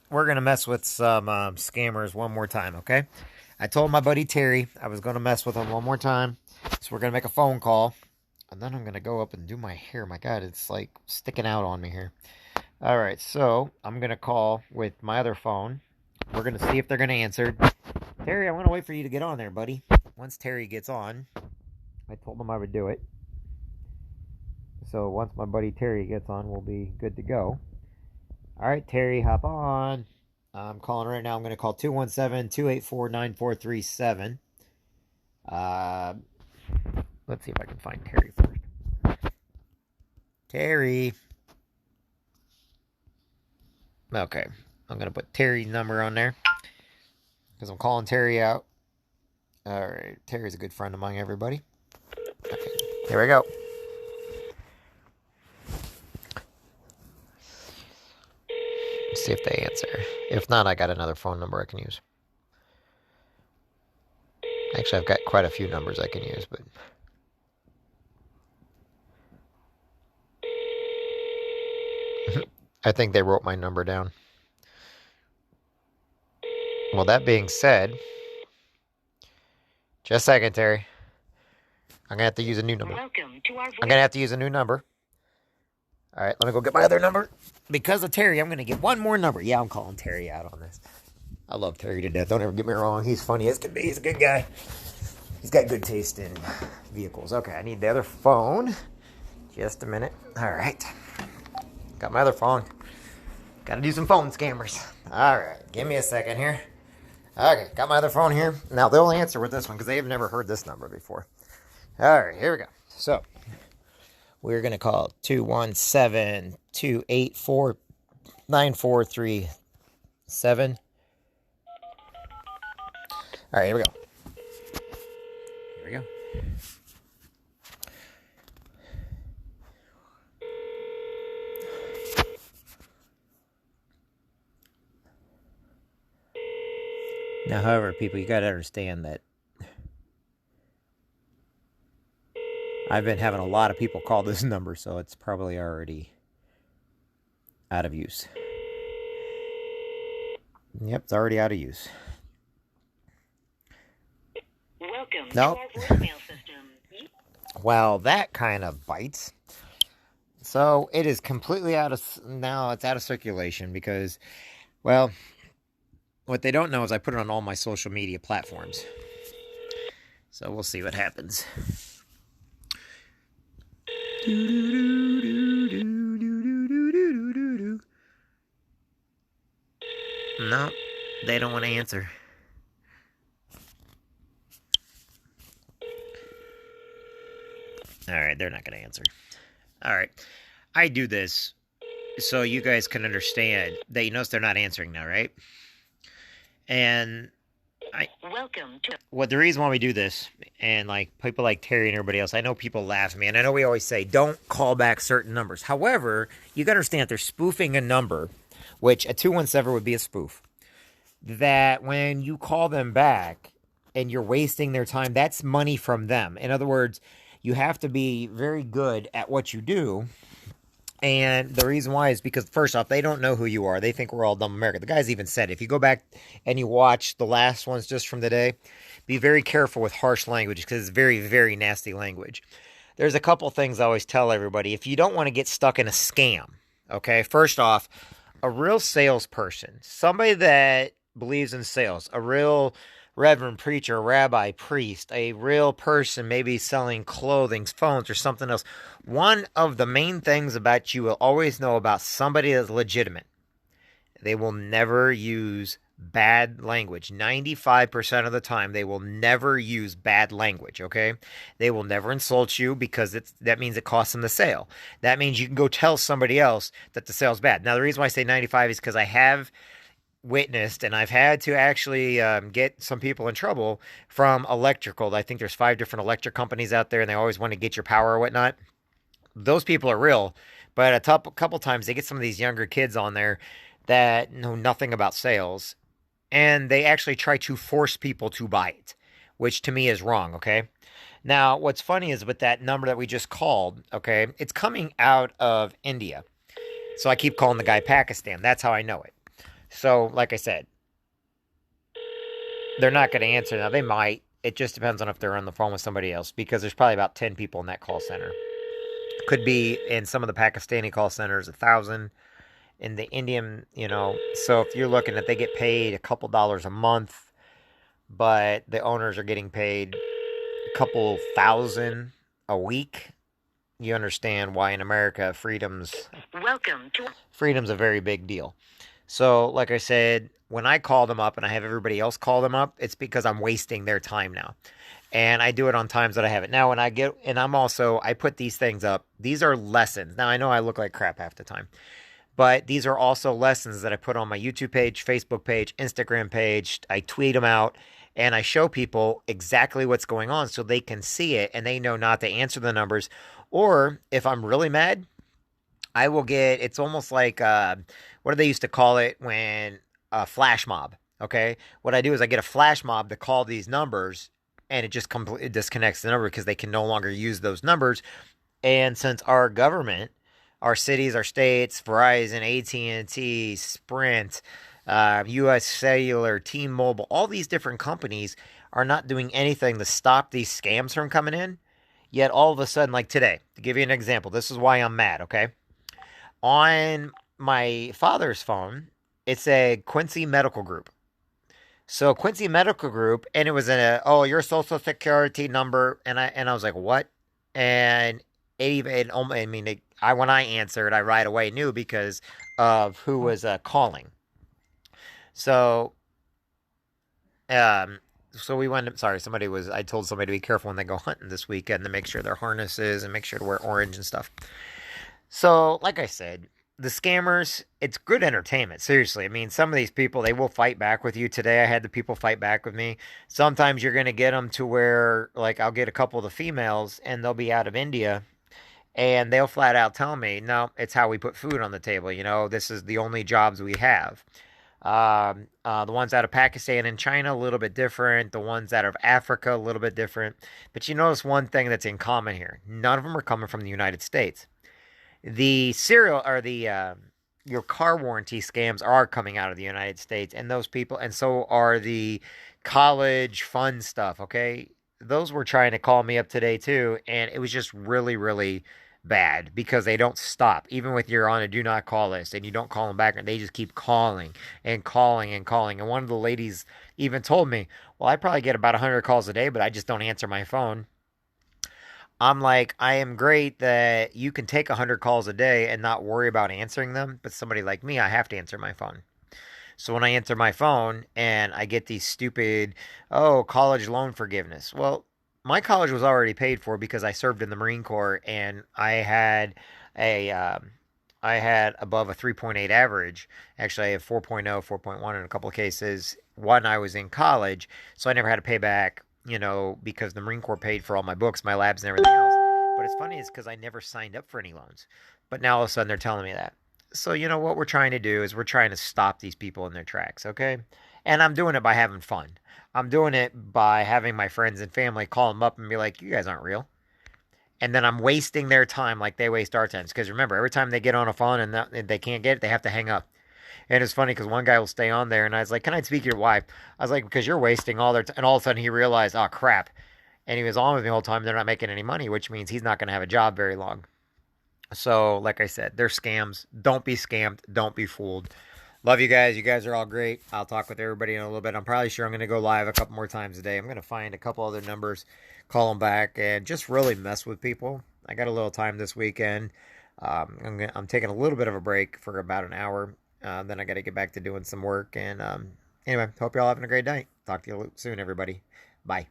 we're going to mess with some scammers one more time, okay? I told my buddy Terry I was going to mess with him one more time. So we're going to make a phone call. And then I'm going to go up and do my hair. My God, it's like sticking out on me here. All right, so I'm going to call with my other phone. We're going to see if they're going to answer. Terry, I want to wait for you to get on there, buddy. Once Terry gets on, I told him I would do it. So once my buddy Terry gets on, we'll be good to go. All right, Terry, hop on. I'm calling right now. I'm going to call 217-284-9437. Uh, let's see if I can find Terry first. Terry. Okay, I'm going to put Terry's number on there because I'm calling Terry out. All right, Terry's a good friend among everybody. Okay, here we go. Let's see if they answer. If not, I got another phone number I can use. Actually, I've got quite a few numbers I can use, but... I think they wrote my number down. Well, that being said... Just a second, Terry. I'm going to have to use a new number. Welcome to our voice. I'm going to have to use a new number. All right, let me go get my other number. Because of Terry, I'm going to get one more number. Yeah, I'm calling Terry out on this. I love Terry to death. Don't ever get me wrong. He's funny as can be. He's a good guy. He's got good taste in vehicles. Okay, I need the other phone. Just a minute. All right. Got my other phone. Got to do some phone scammers. All right, give me a second here. Okay, got my other phone here. Now, they'll answer with this one because they have never heard this number before. All right, here we go. So, we're going to call 217-284-9437. All right, here we go. Here we go. Now, however, people, you got to understand that I've been having a lot of people call this number, so it's probably already out of use. Yep, it's already out of use. Welcome Nope. to our voicemail system. Well, that kind of bites. So it is completely out of... Now it's out of circulation because, well, what they don't know is I put it on all my social media platforms. So we'll see what happens. No, they don't want to answer. All right, they're not going to answer. All right, I do this so you guys can understand that you notice they're not answering now, right? And Welcome to... what the reason why we do this, and like people like Terry and everybody else, I know people laugh at me, and I know we always say don't call back certain numbers. However, you got to understand they're spoofing a number, which a 217 would be a spoof. That when you call them back and you're wasting their time, that's money from them. In other words, you have to be very good at what you do. And the reason why is because, first off, they don't know who you are. They think we're all dumb America. The guy's even said, if you go back and you watch the last ones just from today, be very careful with harsh language because it's very, very nasty language. There's a couple things I always tell everybody. If you don't want to get stuck in a scam, okay, first off, a real salesperson, somebody that believes in sales, a real reverend, preacher, rabbi, priest, a real person maybe selling clothing, phones, or something else. One of the main things about you will always know about somebody that's legitimate. They will never use bad language. 95% of the time, they will never use bad language, okay? They will never insult you because that means it costs them the sale. That means you can go tell somebody else that the sale's bad. Now, the reason why I say 95 is because I have witnessed, and I've had to actually get some people in trouble from electrical. I think there's 5 different electric companies out there, and they always want to get your power or whatnot. Those people are real, but a couple times they get some of these younger kids on there that know nothing about sales, and they actually try to force people to buy it, which to me is wrong, okay? Now, what's funny is with that number that we just called, okay, it's coming out of India. So I keep calling the guy Pakistan. That's how I know it. So, like I said, they're not going to answer. Now, they might. It just depends on if they're on the phone with somebody else because there's probably about 10 people in that call center. Could be in some of the Pakistani call centers, 1,000. In the Indian, so if you're looking at they get paid a couple dollars a month, but the owners are getting paid a couple thousand a week, you understand why in America freedom's a very big deal. So, like I said, when I call them up and I have everybody else call them up, it's because I'm wasting their time now. And I do it on times that I have it. Now, when I get, and I put these things up. These are lessons. Now, I know I look like crap half the time, but these are also lessons that I put on my YouTube page, Facebook page, Instagram page. I tweet them out and I show people exactly what's going on so they can see it and they know not to answer the numbers. Or if I'm really mad, I will get, it's almost like, what do they used to call it when a flash mob? Okay. What I do is I get a flash mob to call these numbers and it just completely disconnects the number because they can no longer use those numbers. And since our government, our cities, our states, Verizon, AT&T, Sprint, U.S. Cellular, T-Mobile, all these different companies are not doing anything to stop these scams from coming in. Yet all of a sudden, like today, to give you an example, this is why I'm mad, okay? On my father's phone, it's a Quincy Medical Group. So Quincy Medical Group, and it was your social security number, and I was like, what? And when I answered, I right away knew because of who was calling. So, we went. Sorry, I told somebody to be careful when they go hunting this weekend to make sure their harnesses and make sure to wear orange and stuff. So, like I said, the scammers, it's good entertainment. Seriously. I mean, some of these people, they will fight back with you. Today, I had the people fight back with me. Sometimes you're going to get them to where, like, I'll get a couple of the females and they'll be out of India and they'll flat out tell me, no, it's how we put food on the table. This is the only jobs we have. The ones out of Pakistan and China, a little bit different. The ones out of Africa, a little bit different. But you notice one thing that's in common here. None of them are coming from the United States. The your car warranty scams are coming out of the United States, and those people, and so are the college fund stuff. Okay, those were trying to call me up today too, and it was just really, really bad because they don't stop. Even with you're on a do not call list and you don't call them back, and they just keep calling and calling and calling. And one of the ladies even told me, "Well, I probably get about 100 calls a day, but I just don't answer my phone." I'm like, I am great that you can take 100 calls a day and not worry about answering them. But somebody like me, I have to answer my phone. So when I answer my phone and I get these stupid, college loan forgiveness. Well, my college was already paid for because I served in the Marine Corps and a, I had above a 3.8 average. Actually, I have 4.0, 4.1 in a couple of cases when I was in college. So I never had to pay back because the Marine Corps paid for all my books, my labs, and everything else. But it's funny is because I never signed up for any loans. But now all of a sudden they're telling me that. So what we're trying to do is we're trying to stop these people in their tracks, okay? And I'm doing it by having fun. I'm doing it by having my friends and family call them up and be like, you guys aren't real. And then I'm wasting their time like they waste our time. Because remember, every time they get on a phone and they can't get it, they have to hang up. And it's funny because one guy will stay on there, and I was like, "Can I speak to your wife?" I was like, "Because you're wasting all their time." And all of a sudden, he realized, "Oh crap!" And he was on with me the whole time. They're not making any money, which means he's not going to have a job very long. So, like I said, they're scams. Don't be scammed. Don't be fooled. Love you guys. You guys are all great. I'll talk with everybody in a little bit. I'm probably sure I'm going to go live a couple more times a day. I'm going to find a couple other numbers, call them back, and just really mess with people. I got a little time this weekend. I'm taking a little bit of a break for about an hour. Then I got to get back to doing some work. And anyway, hope y'all having a great night. Talk to you soon, everybody. Bye.